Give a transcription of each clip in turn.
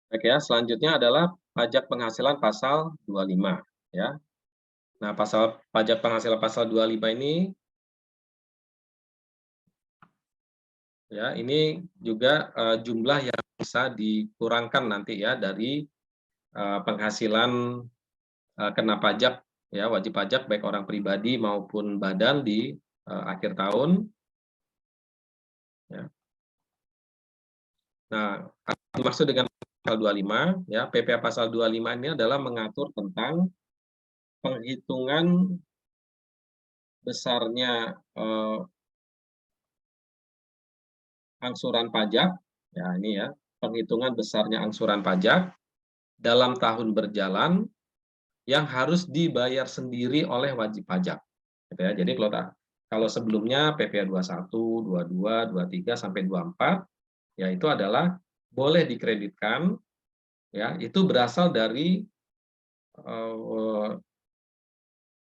Oke ya, selanjutnya adalah pajak penghasilan pasal 25 ya. Nah, pajak penghasilan pasal 25 ini ya, ini juga, jumlah yang bisa dikurangkan nanti ya dari, penghasilan, kena pajak ya, wajib pajak baik orang pribadi maupun badan di, akhir tahun ya. Nah, apa dimaksud dengan pasal 25 ya, PPh pasal 25 ini adalah mengatur tentang penghitungan besarnya, angsuran pajak, ya ini ya, penghitungan besarnya angsuran pajak dalam tahun berjalan yang harus dibayar sendiri oleh wajib pajak, gitu ya. Jadi kalau sebelumnya PPh 21, 22, 23, sampai 24, ya itu adalah boleh dikreditkan, ya, itu berasal dari, eee,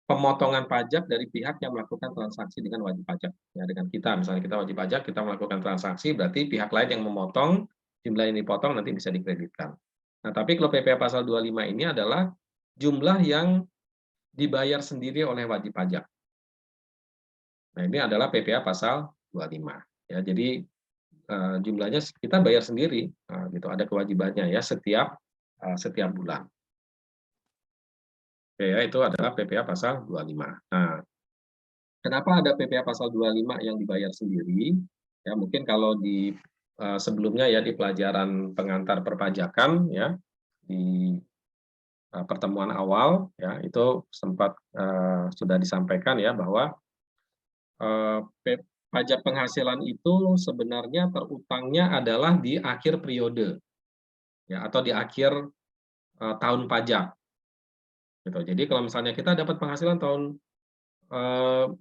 pemotongan pajak dari pihak yang melakukan transaksi dengan wajib pajak. Ya, dengan kita, misalnya kita wajib pajak, kita melakukan transaksi, berarti pihak lain yang memotong, jumlah yang dipotong nanti bisa dikreditkan. Nah, tapi kalau PPh pasal 25 ini adalah jumlah yang dibayar sendiri oleh wajib pajak. Nah, ini adalah PPh pasal 25. Ya, jadi, jumlahnya kita bayar sendiri, gitu, ada kewajibannya ya setiap bulan. Oke ya, itu adalah PPh pasal 25. Nah, kenapa ada PPh pasal 25 yang dibayar sendiri? Ya, mungkin kalau di, sebelumnya ya di pelajaran pengantar perpajakan ya, di, pertemuan awal ya, itu sempat, sudah disampaikan ya bahwa, eee, pe pajak penghasilan itu sebenarnya terutangnya adalah di akhir periode ya, atau di akhir, tahun pajak gitu. Jadi kalau misalnya kita dapat penghasilan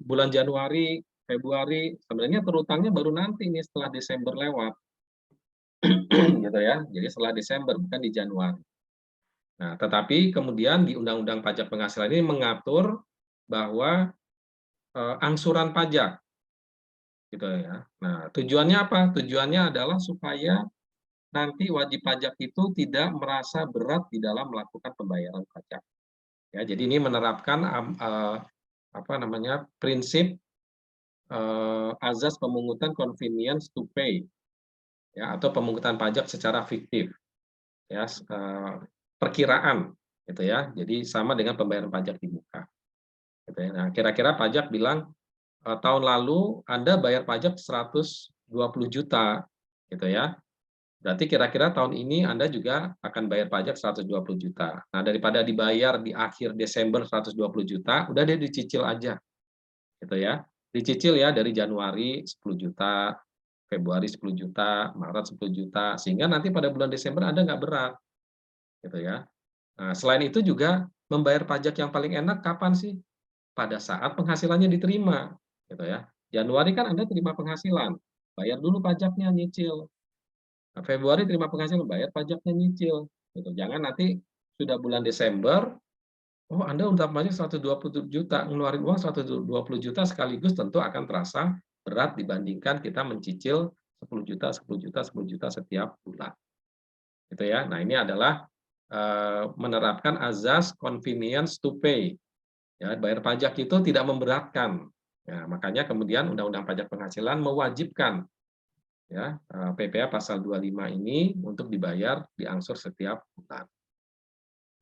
bulan Januari, Februari, sebenarnya terutangnya baru nanti nih setelah Desember lewat, gitu ya. Jadi setelah Desember, bukan di Januari. Nah, tetapi kemudian di Undang-Undang Pajak Penghasilan ini mengatur bahwa, angsuran pajak, gitu ya. Nah, tujuannya apa? Tujuannya adalah supaya nanti wajib pajak itu tidak merasa berat di dalam melakukan pembayaran pajak. Ya, jadi ini menerapkan, apa namanya, prinsip, azas pemungutan convenience to pay. Ya, atau pemungutan pajak secara fiktif, ya, perkiraan, gitu ya. Jadi sama dengan pembayaran pajak di muka, gitu ya. Nah, kira-kira pajak bilang, tahun lalu Anda bayar pajak 120 juta, gitu ya. Berarti kira-kira tahun ini Anda juga akan bayar pajak 120 juta. Nah, daripada dibayar di akhir Desember 120 juta, udah deh dicicil aja, gitu ya. Dicicil ya dari Januari 10 juta, Februari 10 juta, Maret 10 juta, sehingga nanti pada bulan Desember Anda nggak berat, gitu ya. Nah, selain itu juga membayar pajak yang paling enak kapan sih? Pada saat penghasilannya diterima, gitu ya. Januari kan Anda terima penghasilan, bayar dulu pajaknya, nyicil. Nah, Februari terima penghasilan, bayar pajaknya, nyicil, gitu. Jangan nanti sudah bulan Desember, oh Anda udah pajak 120 juta, ngeluarin uang 120 juta sekaligus, tentu akan terasa berat dibandingkan kita mencicil 10 juta, 10 juta, 10 juta setiap bulan, gitu ya. Nah, ini adalah, menerapkan azas convenience to pay, ya, bayar pajak itu tidak memberatkan. Ya, makanya kemudian Undang-Undang Pajak Penghasilan mewajibkan ya, PPh pasal 25 ini untuk dibayar diangsur setiap bulan,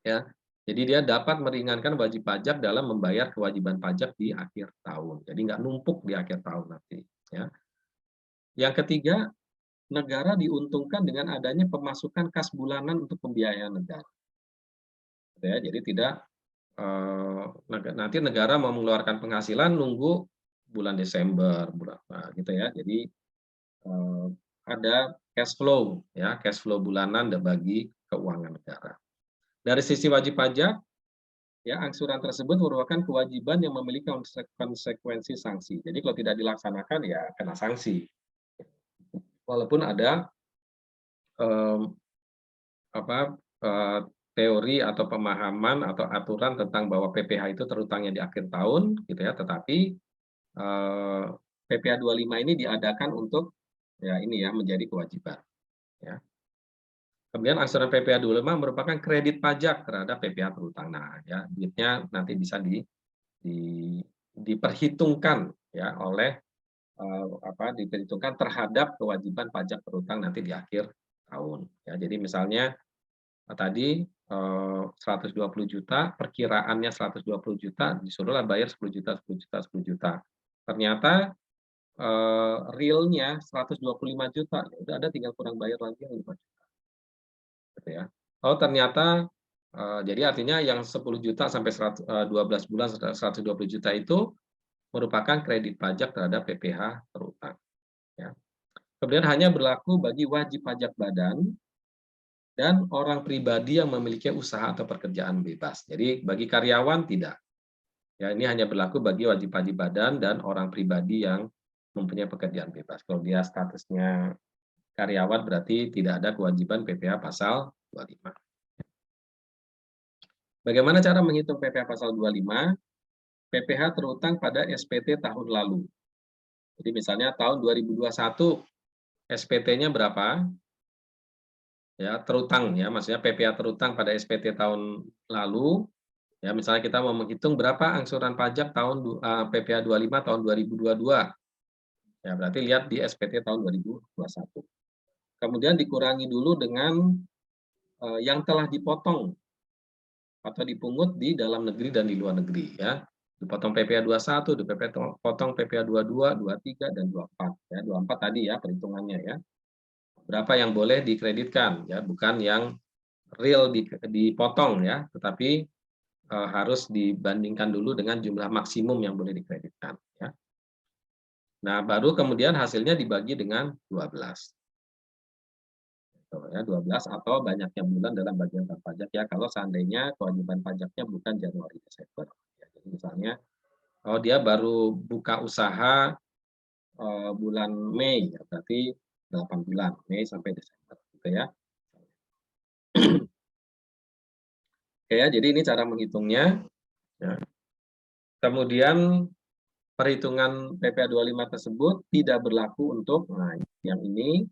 ya. Jadi dia dapat meringankan wajib pajak dalam membayar kewajiban pajak di akhir tahun. Jadi nggak numpuk di akhir tahun nanti, ya. Yang ketiga, negara diuntungkan dengan adanya pemasukan kas bulanan untuk pembiayaan negara, gitu ya. Jadi tidak, nanti negara mau mengeluarkan penghasilan nunggu bulan Desember, bulan apa, gitu ya. Jadi, eee, ada cash flow ya, cash flow bulanan bagi keuangan negara. Dari sisi wajib pajak, ya angsuran tersebut merupakan kewajiban yang memiliki konsekuensi sanksi. Jadi kalau tidak dilaksanakan ya kena sanksi. Walaupun ada, mmm, apa, teori atau pemahaman atau aturan tentang bahwa PPh itu terutangnya di akhir tahun gitu ya, tetapi, PPh 25 ini diadakan untuk ya ini ya menjadi kewajiban, ya. Kemudian angsuran PPh 25 merupakan kredit pajak terhadap PPh terutang. Nah, ya, duitnya nanti bisa di diperhitungkan ya oleh diperhitungkan terhadap kewajiban pajak berutang nanti di akhir tahun. Ya, jadi misalnya tadi 120 juta, perkiraannya 120 juta, disuruhlah bayar 10 juta, 10 juta, 10 juta. Ternyata realnya 125 juta, ya udah Anda tinggal kurang bayar lagi yang 5 juta, gitu ya. Oh ternyata jadi artinya yang 10 juta sampai 12 bulan 120 juta itu merupakan kredit pajak terhadap PPh terutang. Ya. Kemudian hanya berlaku bagi wajib pajak badan dan orang pribadi yang memiliki usaha atau pekerjaan bebas. Jadi bagi karyawan tidak. Ya, ini hanya berlaku bagi wajib pajak badan dan orang pribadi yang mempunyai pekerjaan bebas. Kalau dia statusnya karyawan berarti tidak ada kewajiban PPh pasal 25. Bagaimana cara menghitung PPh pasal 25? PPh terutang pada SPT tahun lalu. Jadi misalnya tahun 2021 SPT-nya berapa? Ya, terutang ya, maksudnya PPh terutang pada SPT tahun lalu. Ya, misalnya kita mau menghitung berapa angsuran pajak tahun PPh 25 tahun 2022. Ya, berarti lihat di SPT tahun 2021. Kemudian dikurangi dulu dengan yang telah dipotong atau dipungut di dalam negeri dan di luar negeri ya. Dipotong PPh 21, dipotong PPh 22, 23 dan 24 ya. 24 tadi ya perhitungannya ya. Berapa yang boleh dikreditkan ya, bukan yang real dipotong ya, tetapi harus dibandingkan dulu dengan jumlah maksimum yang boleh dikreditkan ya. Nah, baru kemudian hasilnya dibagi dengan 12. Ya, 12 atau banyaknya bulan dalam bagian pajak ya kalau seandainya kewajiban pajaknya bukan Januari Desember. Ya, jadi misalnya dia baru buka usaha bulan Mei ya, berarti 8 bulan, Mei sampai Desember gitu ya. Oke ya, jadi ini cara menghitungnya ya. Kemudian perhitungan PPh 25 tersebut tidak berlaku untuk yang ini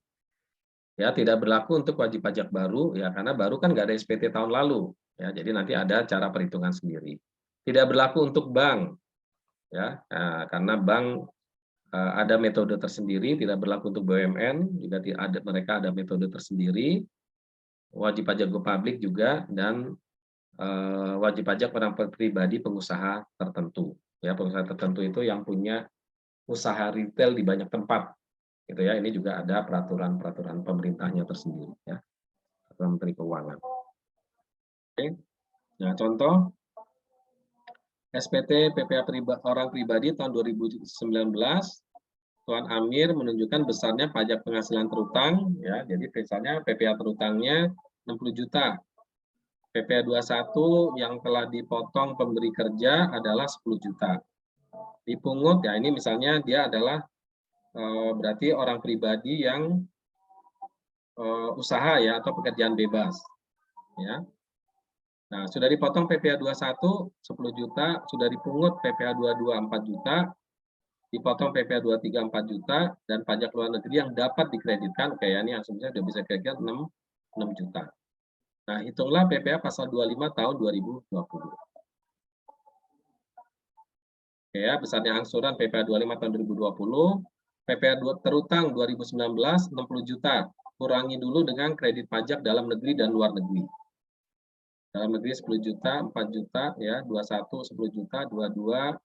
ya, tidak berlaku untuk wajib pajak baru ya, karena baru kan nggak ada SPT tahun lalu ya, jadi nanti ada cara perhitungan sendiri. Tidak berlaku untuk bank ya, karena bank ada metode tersendiri. Tidak berlaku untuk BUMN juga, mereka ada metode tersendiri. Wajib pajak go public juga, dan wajib pajak orang pribadi pengusaha tertentu ya, pengusaha tertentu itu yang punya usaha retail di banyak tempat gitu ya. Ini juga ada peraturan pemerintahnya tersendiri ya, peraturan Menteri Keuangan. Oke. Nah, contoh SPT PPh orang pribadi tahun 2019, Tuan Amir menunjukkan besarnya pajak penghasilan terutang ya. Jadi misalnya PPh terutangnya 60 juta. PPh 21 yang telah dipotong pemberi kerja adalah 10 juta. Dipungut ya, ini misalnya dia adalah berarti orang pribadi yang usaha ya atau pekerjaan bebas ya. Nah, sudah dipotong PPh 21 10 juta, sudah dipungut PPh 22 4 juta, dipotong PPh 23 4 juta, dan pajak luar negeri yang dapat dikreditkan, kayak ini asumsinya sudah bisa kreditkan 6 juta. Nah, hitunglah PPh pasal 25 tahun 2020. Oke ya, besarnya angsuran PPh 25 tahun 2020, PPh terutang 2019 60 juta. Kurangi dulu dengan kredit pajak dalam negeri dan luar negeri. Dalam negeri 10 juta, 4 juta ya, 21 10 juta, 22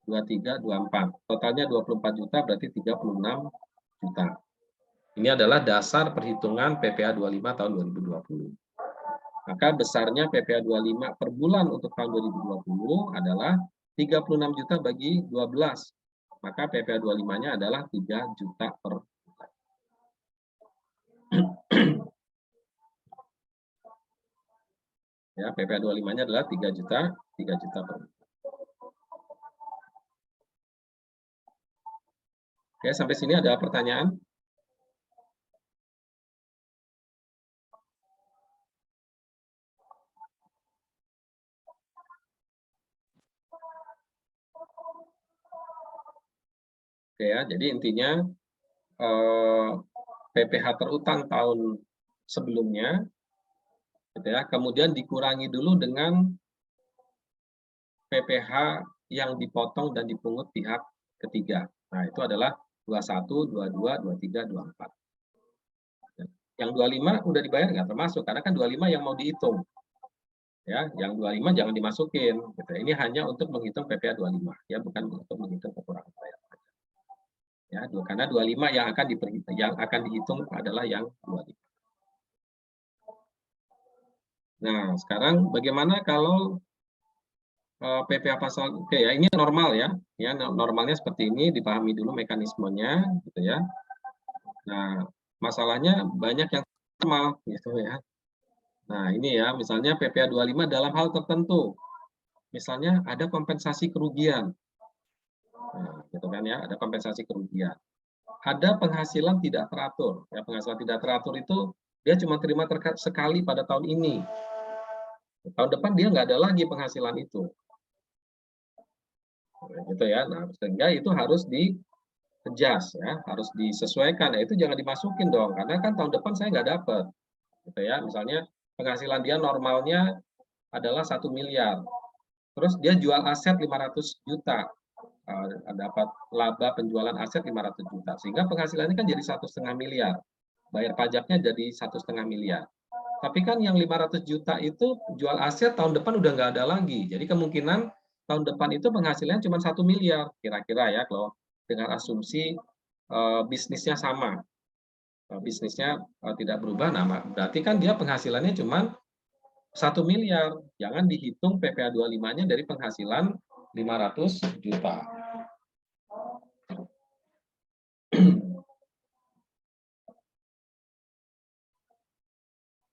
23 24. Totalnya 24 juta berarti 36 juta. Ini adalah dasar perhitungan PPh 25 tahun 2020. Maka besarnya PPh 25 per bulan untuk tahun 2020 adalah 36 juta bagi 12. Maka PPh 25-nya adalah 3 juta per bulan. Ya, PPh 25-nya adalah 3 juta per bulan. Oke, sampai sini ada pertanyaan? Oke ya, jadi intinya PPh terutang tahun sebelumnya gitu ya. Kemudian dikurangi dulu dengan PPh yang dipotong dan dipungut pihak ketiga. Nah, itu adalah 21, 22, 23, 24. Yang 25 udah dibayar nggak termasuk, karena kan 25 yang mau dihitung. Ya, yang 25 jangan dimasukin. Gitu. Ini hanya untuk menghitung PPh 25, ya, bukan untuk menghitung kekurangan bayar pajak. Ya, karena 25 yang akan dihitung adalah yang 25. Nah, sekarang bagaimana kalau PPh pasal, oke ya, ini normal ya. Ya, normalnya seperti ini, dipahami dulu mekanismenya gitu ya. Nah, masalahnya banyak yang normal gitu ya. Nah, ini ya, misalnya PPh 25 dalam hal tertentu. Misalnya ada kompensasi kerugian. Nah, gitu kan ya, ada kompensasi kerugian. Ada penghasilan tidak teratur. Ya, penghasilan tidak teratur itu dia cuma terima sekali pada tahun ini. Tahun depan dia nggak ada lagi penghasilan itu. Nah, gitu ya. Nah, sehingga itu harus adjust ya, harus disesuaikan. Nah, itu jangan dimasukin dong, karena kan tahun depan saya nggak dapat. Gitu ya. Misalnya penghasilan dia normalnya adalah 1 miliar. Terus dia jual aset 500 juta. Dapat laba penjualan aset 500 juta. Sehingga penghasilannya kan jadi 1,5 miliar. Bayar pajaknya jadi 1,5 miliar. Tapi kan yang 500 juta itu jual aset tahun depan udah nggak ada lagi. Jadi kemungkinan tahun depan itu penghasilannya cuma 1 miliar. Kira-kira ya, kalau dengan asumsi bisnisnya sama. Bisnisnya tidak berubah, nah berarti kan dia penghasilannya cuma 1 miliar. Jangan dihitung PPh 25-nya dari penghasilan 500 juta.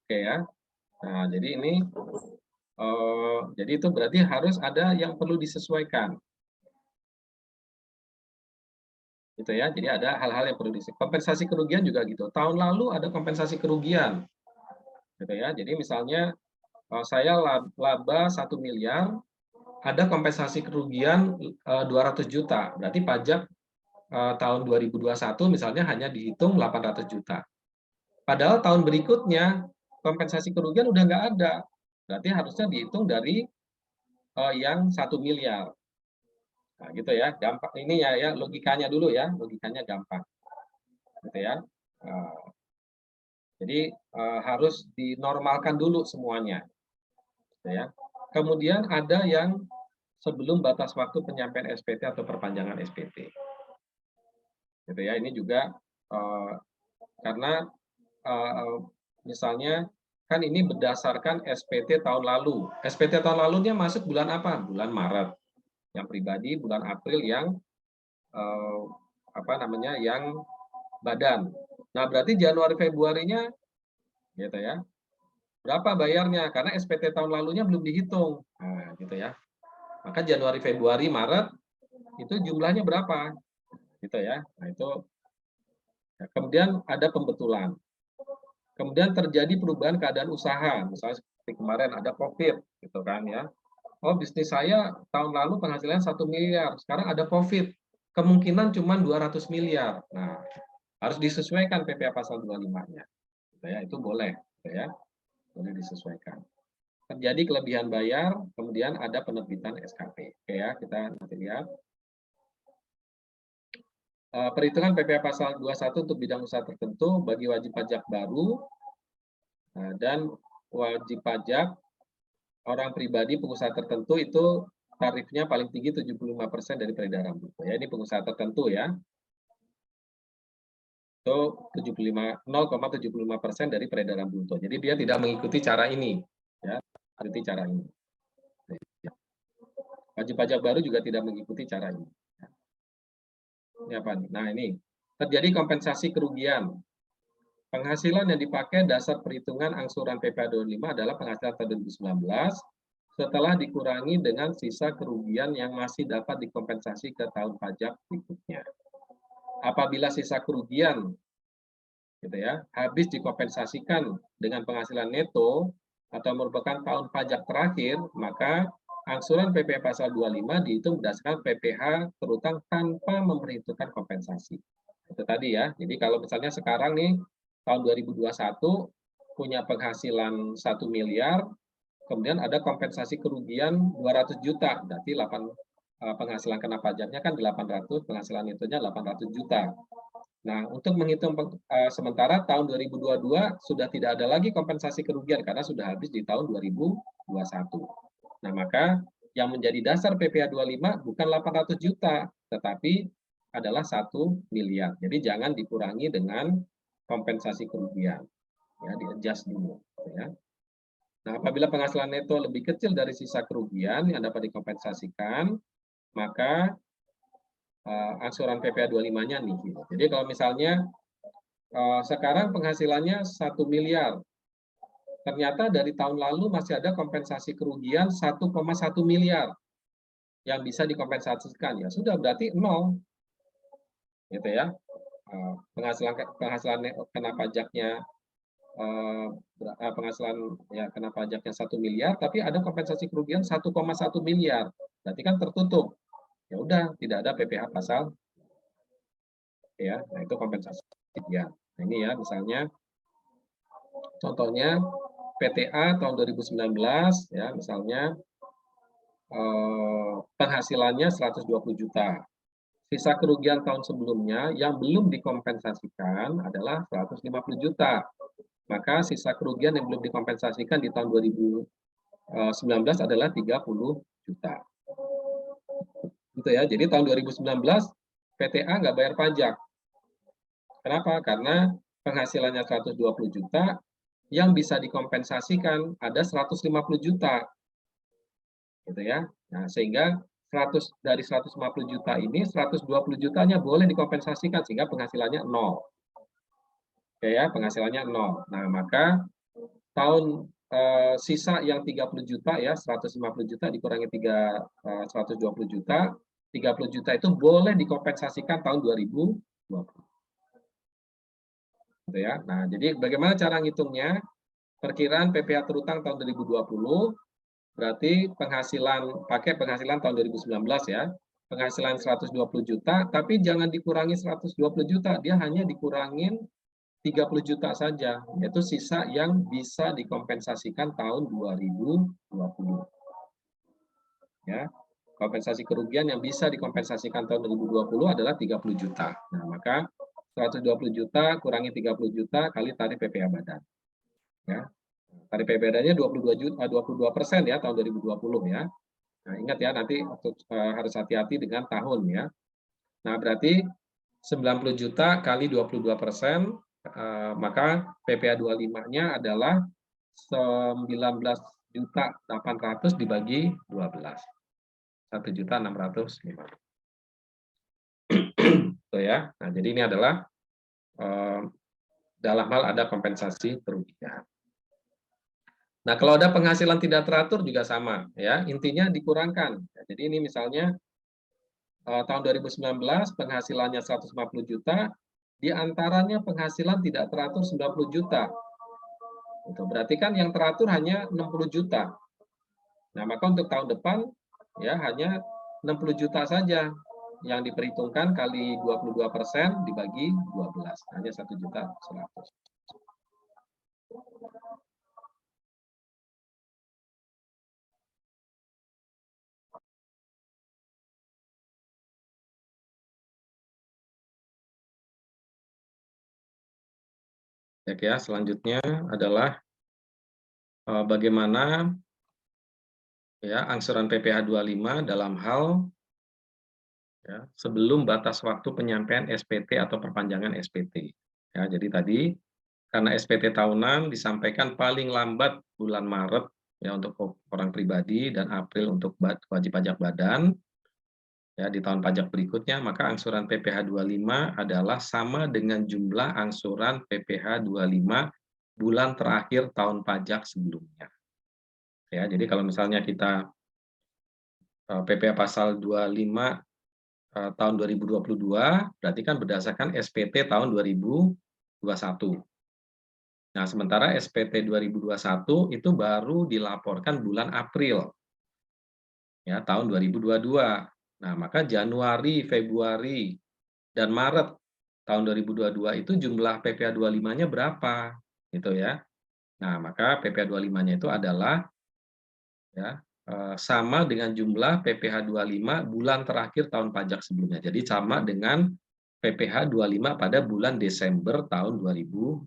Oke ya. Nah, jadi ini jadi itu berarti harus ada yang perlu disesuaikan. Gitu ya. Jadi ada hal-hal yang perlu disesuaikan. Kompensasi kerugian juga gitu. Tahun lalu ada kompensasi kerugian. Gitu ya. Jadi misalnya saya laba 1 miliar, ada kompensasi kerugian 200 juta. Berarti pajak tahun 2021 misalnya hanya dihitung 800 juta. Padahal tahun berikutnya kompensasi kerugian udah nggak ada. Berarti harusnya dihitung dari yang 1 miliar. Nah, gitu ya. Gampang ini ya, logikanya dulu ya, logikanya gampang. Gitu ya. Jadi harus dinormalkan dulu semuanya. Gitu ya. Kemudian ada yang sebelum batas waktu penyampaian SPT atau perpanjangan SPT. Gitu ya. Ini juga karena misalnya kan ini berdasarkan SPT tahun lalu. SPT tahun lalunya masuk bulan apa? Bulan Maret. Yang pribadi bulan April yang yang badan. Nah, berarti Januari Februarinya gitu ya. Berapa bayarnya? Karena SPT tahun lalunya belum dihitung. Nah, gitu ya. Maka Januari, Februari, Maret itu jumlahnya berapa? Gitu ya. Nah, itu kemudian ada pembetulan. Kemudian terjadi perubahan keadaan usaha, misalnya seperti kemarin ada COVID, gitu kan ya. Oh, bisnis saya tahun lalu penghasilan 1 miliar, sekarang ada COVID, kemungkinan cuma 200 miliar. Nah, harus disesuaikan PPh pasal 25-nya. Gitu ya, itu boleh, gitu ya, boleh disesuaikan. Terjadi kelebihan bayar, kemudian ada penerbitan SKP. Oke ya, kita nanti lihat. Perhitungan PPh pasal 21 untuk bidang usaha tertentu bagi wajib pajak baru dan wajib pajak orang pribadi pengusaha tertentu itu tarifnya paling tinggi 75% dari peredaran bruto. Ya, ini pengusaha tertentu ya. Itu 0,75% dari peredaran bruto. Jadi dia tidak mengikuti cara ini, ya, mengikuti cara ini. Wajib pajak baru juga tidak mengikuti cara ini. Ini apa nih? Nah, ini terjadi kompensasi kerugian. Penghasilan yang dipakai dasar perhitungan angsuran PPh 25 adalah penghasilan tahun 2019 setelah dikurangi dengan sisa kerugian yang masih dapat dikompensasi ke tahun pajak berikutnya. Apabila sisa kerugian gitu ya, habis dikompensasikan dengan penghasilan neto atau merupakan tahun pajak terakhir, maka angsuran PPh pasal 25 dihitung berdasarkan PPh terutang tanpa memperhitungkan kompensasi. Itu tadi ya. Jadi kalau misalnya sekarang nih tahun 2021 punya penghasilan 1 miliar, kemudian ada kompensasi kerugian 200 juta, berarti penghasilan kena pajaknya kan 800, penghasilan itunya 800 juta. Nah, untuk menghitung sementara tahun 2022 sudah tidak ada lagi kompensasi kerugian karena sudah habis di tahun 2021. Nah, maka yang menjadi dasar PPh 25 bukan 800 juta, tetapi adalah 1 miliar. Jadi jangan dikurangi dengan kompensasi kerugian. Ya, di-adjust dulu. Ya. Nah, apabila penghasilan neto lebih kecil dari sisa kerugian yang dapat dikompensasikan, maka angsuran PPh 25-nya nihil. Jadi kalau misalnya sekarang penghasilannya 1 miliar, ternyata dari tahun lalu masih ada kompensasi kerugian 1,1 miliar yang bisa dikompensasikan, ya sudah berarti nol, gitu ya. Penghasilan kena pajaknya penghasilan ya kena pajaknya 1 miliar, tapi ada kompensasi kerugian 1,1 miliar, berarti kan tertutup. Ya udah, tidak ada PPh pasal, ya. Nah itu kompensasi ya. Nah ini ya, misalnya contohnya PTA tahun 2019 ya, misalnya penghasilannya 120 juta. Sisa kerugian tahun sebelumnya yang belum dikompensasikan adalah 150 juta. Maka sisa kerugian yang belum dikompensasikan di tahun 2019 adalah 30 juta. Gitu ya. Jadi tahun 2019 PTA nggak bayar pajak. Kenapa? Karena penghasilannya 120 juta, yang bisa dikompensasikan ada 150 juta. Gitu ya. Nah, sehingga dari 150 juta ini 120 jutanya boleh dikompensasikan sehingga penghasilannya 0. Oke ya, penghasilannya 0. Nah, maka tahun sisa yang 30 juta ya, 150 juta dikurangi 120 juta, 30 juta itu boleh dikompensasikan tahun 2020. Gitu ya. Nah, jadi bagaimana cara ngitungnya? Perkiraan PPh terutang tahun 2020 berarti pakai penghasilan tahun 2019 ya. Penghasilan 120 juta, tapi jangan dikurangi 120 juta, dia hanya dikurangin 30 juta saja, yaitu sisa yang bisa dikompensasikan tahun 2020. Ya. Kompensasi kerugian yang bisa dikompensasikan tahun 2020 adalah 30 juta. Nah, maka 120 juta kurangi 30 juta kali tarif PPh badan. Ya. Tarif PPh badannya 22% ya tahun 2020 ya. Nah, ingat ya nanti harus hati-hati dengan tahun ya. Nah, berarti 90 juta kali 22%, maka PPh 25-nya adalah 19.800.000 dibagi 12. 1.650.000. Tuh ya. Nah, jadi ini adalah dalam hal ada kompensasi kerugian. Nah, kalau ada penghasilan tidak teratur juga sama ya, intinya dikurangkan. Jadi ini misalnya tahun 2019 penghasilannya 150 juta, di antaranya penghasilan tidak teratur 90 juta. Itu berarti kan yang teratur hanya 60 juta. Nah, maka untuk tahun depan ya hanya 60 juta saja yang diperhitungkan kali 22% dibagi 12, hanya 1.100.000. Ya, selanjutnya adalah bagaimana ya angsuran PPh 25 dalam hal ya, sebelum batas waktu penyampaian SPT atau perpanjangan SPT. Ya, jadi tadi karena SPT tahunan disampaikan paling lambat bulan Maret ya untuk orang pribadi dan April untuk wajib pajak badan. Ya, di tahun pajak berikutnya, maka angsuran PPh 25 adalah sama dengan jumlah angsuran PPh 25 bulan terakhir tahun pajak sebelumnya. Ya, jadi kalau misalnya kita PPh pasal 25 tahun 2022, berarti kan berdasarkan SPT tahun 2021. Nah, sementara SPT 2021 itu baru dilaporkan bulan April ya tahun 2022. Nah, maka Januari, Februari, dan Maret tahun 2022 itu jumlah PPh 25-nya berapa? Gitu ya. Nah, maka PPh 25-nya itu adalah ya, sama dengan jumlah PPh 25 bulan terakhir tahun pajak sebelumnya. Jadi sama dengan PPh 25 pada bulan Desember tahun 2021.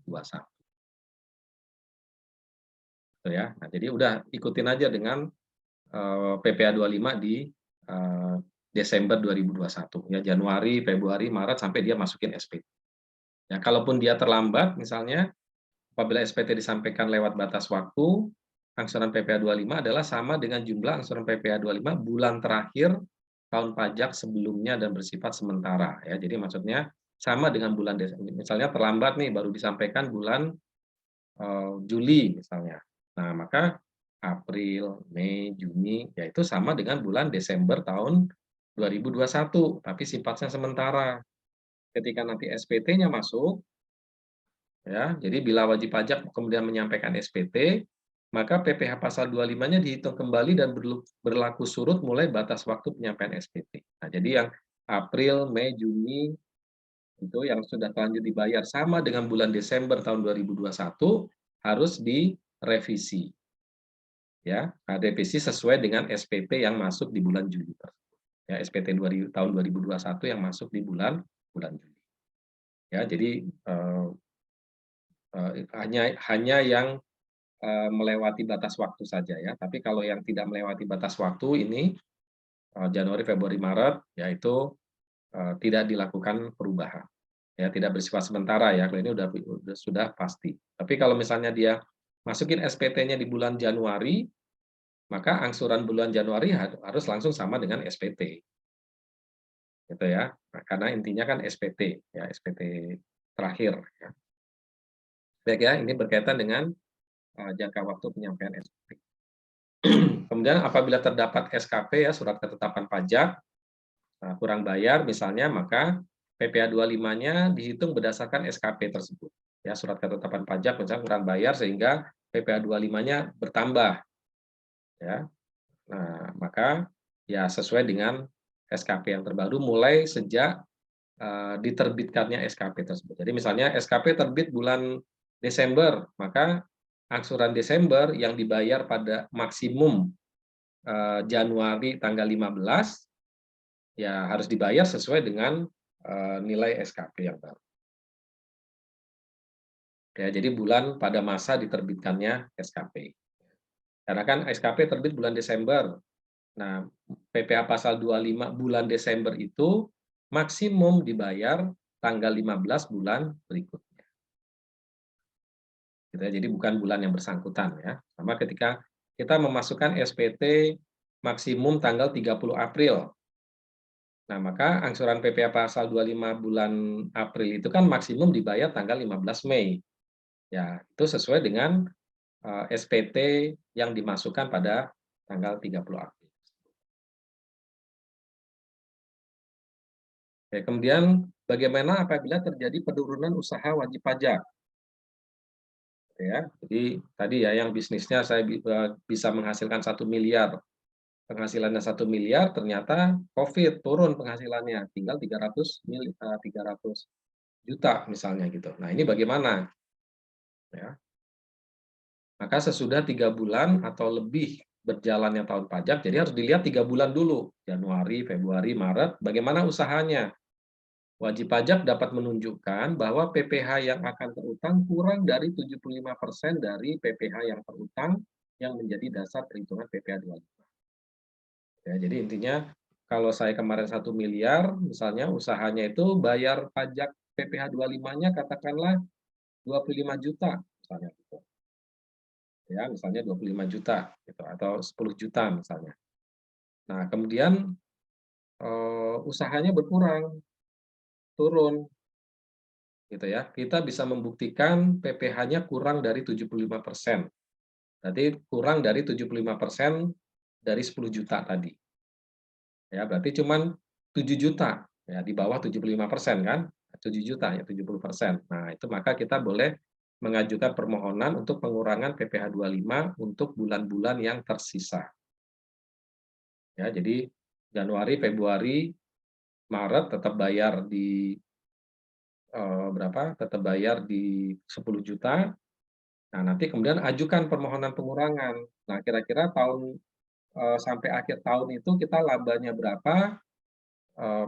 Gitu ya. Nah, jadi udah ikutin aja dengan PPh 25 di Desember 2021 ya, Januari, Februari, Maret sampai dia masukin SPT. Ya, kalaupun dia terlambat misalnya apabila SPT disampaikan lewat batas waktu, angsuran PPh 25 adalah sama dengan jumlah angsuran PPh 25 bulan terakhir tahun pajak sebelumnya dan bersifat sementara ya. Jadi maksudnya sama dengan bulan Desember. Misalnya terlambat nih baru disampaikan bulan Juli misalnya. Nah, maka April, Mei, Juni yaitu sama dengan bulan Desember tahun 2021, tapi sifatnya sementara. Ketika nanti SPT-nya masuk, ya, jadi bila wajib pajak kemudian menyampaikan SPT, maka PPh pasal 25-nya dihitung kembali dan berlaku surut mulai batas waktu penyampaian SPT. Nah, jadi yang April, Mei, Juni itu yang sudah terlanjur dibayar sama dengan bulan Desember tahun 2021 harus direvisi. Ya, revisi sesuai dengan SPT yang masuk di bulan Juli. Ya, SPT tahun 2021 yang masuk di bulan Juli. Ya, jadi hanya yang melewati batas waktu saja ya. Tapi kalau yang tidak melewati batas waktu ini Januari, Februari, Maret yaitu tidak dilakukan perubahan. Ya, tidak bersifat sementara ya. Kalau ini sudah pasti. Tapi kalau misalnya dia masukin SPT-nya di bulan Januari, maka angsuran bulan Januari harus langsung sama dengan SPT. Gitu ya. Nah, karena intinya kan SPT ya, SPT terakhir ya. Baik ya, ini berkaitan dengan jangka waktu penyampaian SPT. Kemudian apabila terdapat SKP ya, surat ketetapan pajak kurang bayar misalnya, maka PPh 25-nya dihitung berdasarkan SKP tersebut. Ya, surat ketetapan pajak misalnya kurang bayar sehingga PPh 25-nya bertambah ya. Nah, maka ya sesuai dengan SKP yang terbaru mulai sejak diterbitkannya SKP tersebut. Jadi misalnya SKP terbit bulan Desember, maka angsuran Desember yang dibayar pada maksimum Januari tanggal 15 ya harus dibayar sesuai dengan nilai SKP yang baru. Ya, jadi bulan pada masa diterbitkannya SKP. Karena kan SKP terbit bulan Desember. Nah, PPh pasal 25 bulan Desember itu maksimum dibayar tanggal 15 bulan berikutnya. Gitu ya, jadi bukan bulan yang bersangkutan ya. Sama ketika kita memasukkan SPT maksimum tanggal 30 April. Nah, maka angsuran PPh pasal 25 bulan April itu kan maksimum dibayar tanggal 15 Mei. Ya, itu sesuai dengan SPT yang dimasukkan pada tanggal 30 April. Oke, kemudian bagaimana apabila terjadi penurunan usaha wajib pajak? Ya, jadi tadi ya yang bisnisnya saya bisa menghasilkan 1 miliar, penghasilannya 1 miliar, ternyata COVID turun penghasilannya tinggal 300 juta misalnya gitu. Nah, ini bagaimana? Ya, maka sesudah 3 bulan atau lebih berjalannya tahun pajak, jadi harus dilihat 3 bulan dulu, Januari, Februari, Maret, bagaimana usahanya. Wajib pajak dapat menunjukkan bahwa PPh yang akan terutang kurang dari 75% dari PPh yang terutang yang menjadi dasar perhitungan PPh 25. Ya, jadi intinya kalau saya kemarin 1 miliar, misalnya usahanya itu bayar pajak PPh 25-nya katakanlah 25 juta, misalnya gitu. Ya, misalnya 25 juta gitu, atau 10 juta misalnya. Nah, kemudian usahanya berkurang, turun gitu ya. Kita bisa membuktikan PPh-nya kurang dari 75%. Berarti kurang dari 75% dari 10 juta tadi. Ya, berarti cuman 7 juta, ya di bawah 75% kan? 7 juta ya 70%. Nah, itu maka kita boleh mengajukan permohonan untuk pengurangan PPh 25 untuk bulan-bulan yang tersisa. Ya, jadi Januari, Februari, Maret tetap bayar di berapa? Tetap bayar di 10 juta. Nah, nanti kemudian ajukan permohonan pengurangan. Nah, kira-kira sampai akhir tahun itu kita labanya berapa,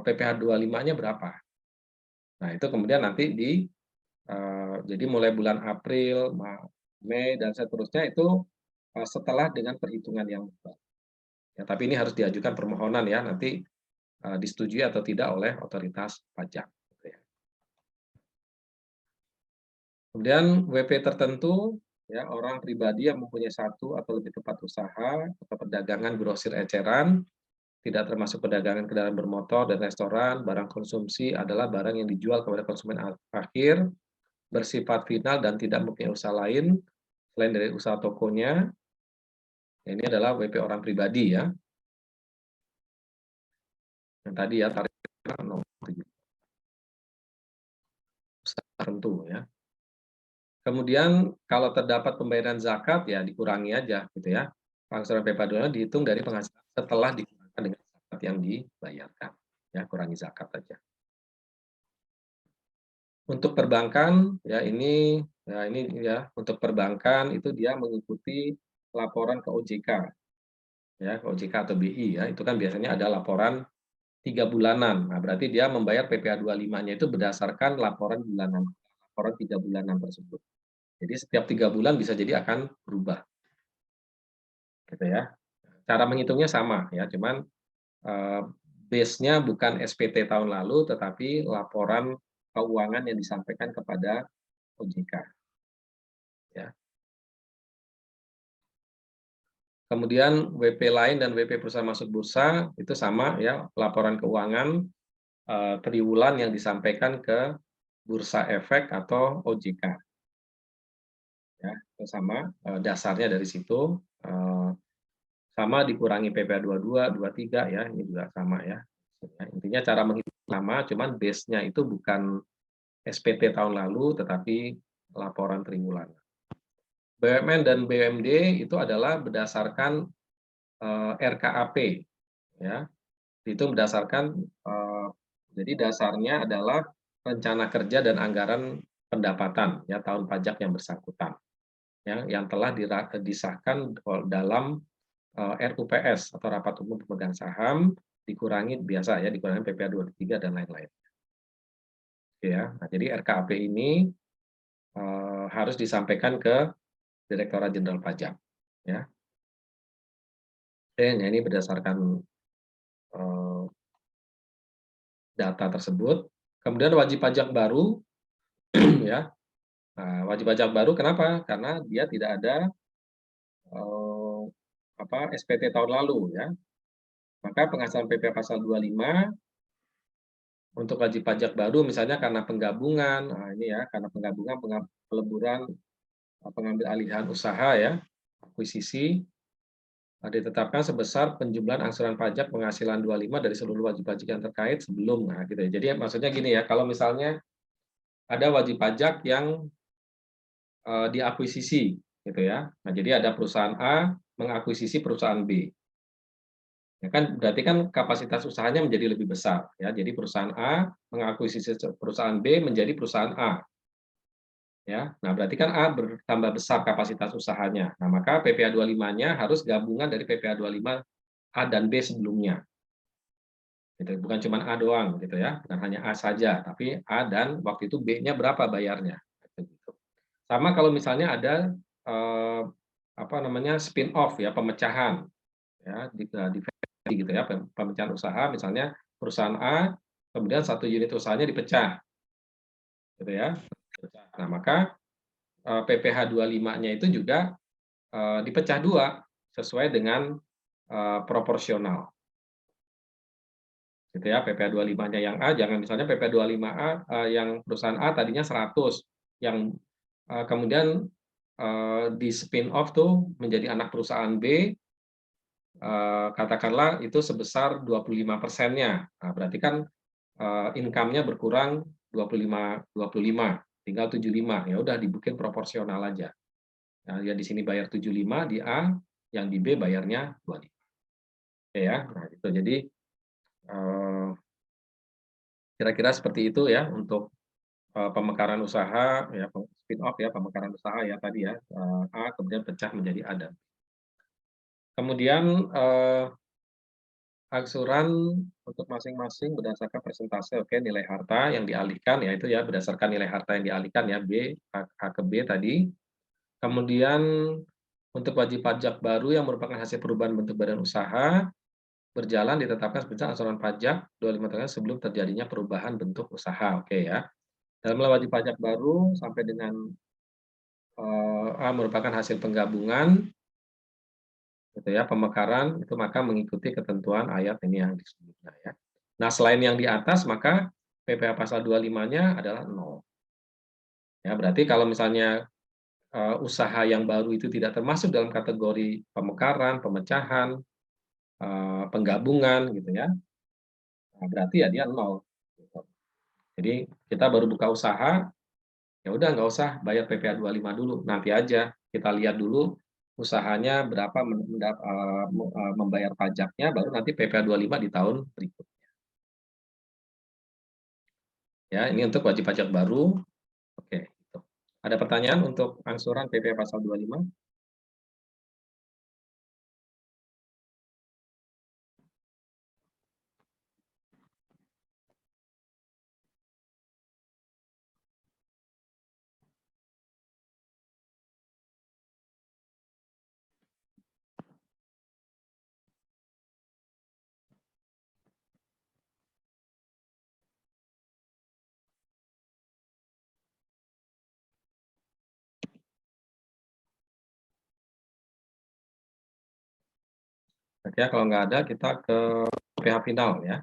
PPh 25-nya berapa. Nah, itu kemudian nanti jadi mulai bulan April, Mei, dan seterusnya itu setelah dengan perhitungan yang benar. Ya, tapi ini harus diajukan permohonan ya, nanti disetujui atau tidak oleh otoritas pajak. Gitu ya. Kemudian WP tertentu, ya orang pribadi yang mempunyai satu atau lebih tempat usaha atau perdagangan grosir eceran, tidak termasuk perdagangan kendaraan bermotor dan restoran, barang konsumsi adalah barang yang dijual kepada konsumen akhir, bersifat final dan tidak mempunyai usaha lain selain dari usaha tokonya. Ini adalah WP orang pribadi ya. Yang tadi ya tarif nomor 7 tertentu ya. Kemudian kalau terdapat pembayaran zakat ya dikurangi aja gitu ya. Angsuran PPh dihitung dari penghasilan setelah dikurangkan dengan zakat yang dibayarkan. Ya, kurangi zakat aja. Untuk perbankan ya untuk perbankan itu dia mengikuti laporan ke OJK ya, ke OJK atau BI ya. Itu kan biasanya ada laporan 3 bulanan. Nah, berarti dia membayar PPh 25-nya itu berdasarkan laporan bulanan, laporan 3 bulanan tersebut. Jadi setiap 3 bulan bisa jadi akan berubah, gitu ya. Cara menghitungnya sama ya, cuman base-nya bukan SPT tahun lalu, tetapi laporan keuangan yang disampaikan kepada OJK. Ya. Kemudian WP lain dan WP perusahaan masuk bursa itu sama ya, laporan keuangan triwulan yang disampaikan ke Bursa Efek atau OJK. Ya, itu sama dasarnya dari situ. Sama dikurangi PPh 22, 23 ya, ini juga sama ya. Intinya cara menghitung sama, cuman base-nya itu bukan SPT tahun lalu, tetapi laporan triwulan. BUMN dan BUMD itu adalah berdasarkan RKAP, ya. Itu berdasarkan jadi dasarnya adalah rencana kerja dan anggaran pendapatan ya tahun pajak yang bersangkutan, ya, yang telah disahkan dalam RUPS atau Rapat Umum Pemegang Saham dikurangi biasa ya dikurangi PPh 23 dan lain-lain. Ya, nah, jadi RKAP ini harus disampaikan ke Direktorat Jenderal Pajak. Ya, nah ini berdasarkan data tersebut. Kemudian wajib pajak baru, ya, wajib pajak baru kenapa? Karena dia tidak ada SPT tahun lalu, ya. Maka penghasilan PPh pasal 25 untuk wajib pajak baru misalnya karena penggabungan, nah ini ya, karena penggabungan, peleburan, pengambil alihan usaha ya, akuisisi, ditetapkan sebesar penjumlahan angsuran pajak penghasilan 25 dari seluruh wajib pajak yang terkait sebelum, nah gitu ya. Jadi maksudnya gini ya, kalau misalnya ada wajib pajak yang diakuisisi gitu ya. Nah, jadi ada perusahaan A mengakuisisi perusahaan B. Ya kan berarti kan kapasitas usahanya menjadi lebih besar ya. Jadi perusahaan A mengakuisisi perusahaan B menjadi perusahaan A. Ya. Nah, berarti kan A bertambah besar kapasitas usahanya. Nah, maka PPh 25-nya harus gabungan dari PPh 25 A dan B sebelumnya. Gitu. Bukan cuma A doang gitu ya, bukan hanya A saja, tapi A dan waktu itu B-nya berapa bayarnya. Gitu. Sama kalau misalnya ada spin off ya, pemecahan ya di gitu ya, pemecahan usaha misalnya perusahaan A kemudian satu unit usahanya dipecah gitu ya. Nah, maka PPh 25-nya itu juga dipecah dua sesuai dengan proporsional. Gitu ya, PPh 25-nya yang A jangan misalnya PPh 25A yang perusahaan A tadinya 100 yang kemudian di spin off tuh menjadi anak perusahaan B katakanlah itu sebesar 25%-nya. Nah, berarti kan income-nya berkurang 25, tinggal 75. Ya udah dibikin proporsional aja. Nah, yang di sini bayar 75 di A, yang di B bayarnya 25. Oke ya. Nah, itu jadi kira-kira seperti itu ya untuk pemekaran usaha ya spin off ya, pemekaran usaha ya tadi ya, A kemudian pecah menjadi A dan B. Kemudian angsuran untuk masing-masing berdasarkan persentase, oke, nilai harta yang dialihkan ya itu ya berdasarkan nilai harta yang dialihkan ya B A ke B tadi. Kemudian untuk wajib pajak baru yang merupakan hasil perubahan bentuk badan usaha berjalan ditetapkan sebagai angsuran pajak 25 tahun sebelum terjadinya perubahan bentuk usaha, oke ya. Dalam wajib pajak baru sampai dengan A merupakan hasil penggabungan gitu ya, pemekaran itu maka mengikuti ketentuan ayat ini yang disebutnya ya. Nah, selain yang di atas maka PPh pasal 25-nya adalah 0. Ya, berarti kalau misalnya usaha yang baru itu tidak termasuk dalam kategori pemekaran, pemecahan, penggabungan gitu ya. Nah, berarti ya dia 0 gitu. Jadi kita baru buka usaha, ya udah nggak usah bayar PPh 25 dulu, nanti aja kita lihat dulu usahanya berapa membayar pajaknya, baru nanti PPh 25 di tahun berikutnya. Ya, ini untuk wajib pajak baru. Oke, gitu. Ada pertanyaan untuk angsuran PPh pasal 25? Oke, kalau nggak ada kita ke PPh final ya.